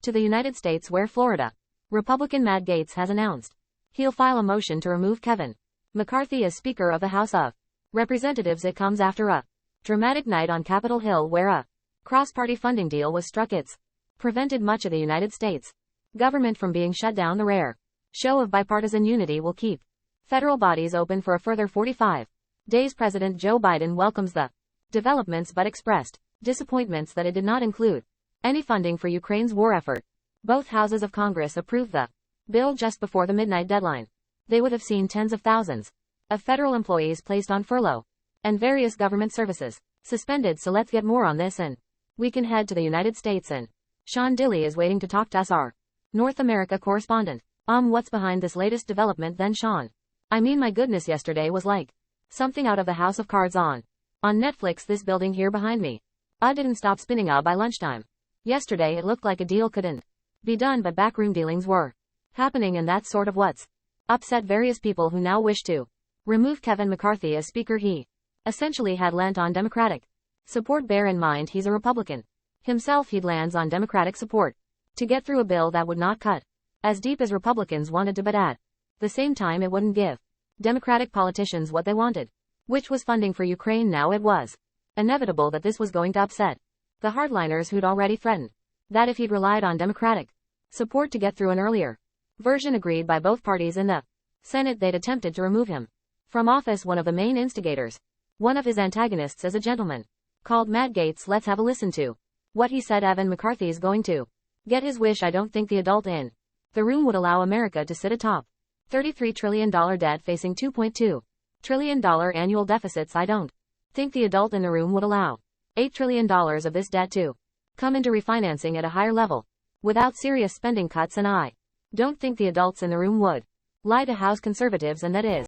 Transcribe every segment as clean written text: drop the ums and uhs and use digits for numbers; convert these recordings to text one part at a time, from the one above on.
To the United States, where Florida Republican Matt Gaetz has announced he'll file a motion to remove Kevin McCarthy as Speaker of the House of Representatives. It comes after a dramatic night on Capitol Hill where a cross-party funding deal was struck. It's prevented much of the United States government from being shut down. The rare show of bipartisan unity will keep federal bodies open for a further 45 days. President Joe Biden welcomes the developments but expressed disappointments that it did not include any funding for Ukraine's war effort. Both houses of Congress approved the bill just before the midnight deadline. They would have seen tens of thousands of federal employees placed on furlough and various government services suspended. So let's get more on this, and we can head to the United States, and Sean Dilley is waiting to talk to us, our North America correspondent. What's behind this latest development then, Sean? I mean, my goodness, yesterday was like something out of the House of Cards on Netflix. This building here behind me didn't stop spinning by lunchtime. Yesterday it looked like a deal couldn't be done, but backroom dealings were happening, and that's sort of what's upset various people who now wish to remove Kevin McCarthy as Speaker. He essentially had lent on Democratic support. Bear in mind he's a Republican himself. He'd lands on Democratic support to get through a bill that would not cut as deep as Republicans wanted to, but at the same time it wouldn't give Democratic politicians what they wanted, which was funding for Ukraine. Now it was inevitable that this was going to upset the hardliners who'd already threatened that if he'd relied on Democratic support to get through an earlier version agreed by both parties in the Senate, they'd attempted to remove him from office. One of the main instigators, one of his antagonists, is a gentleman called Matt Gaetz. Let's have a listen to what he said. Evan McCarthy's going to get his wish. I don't think the adult in the room would allow America to sit atop $33 trillion debt facing $2.2 trillion annual deficits. I don't think the adult in the room would allow $8 trillion of this debt to come into refinancing at a higher level without serious spending cuts, and I don't think the adults in the room would lie to House conservatives, and that is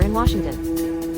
in Washington.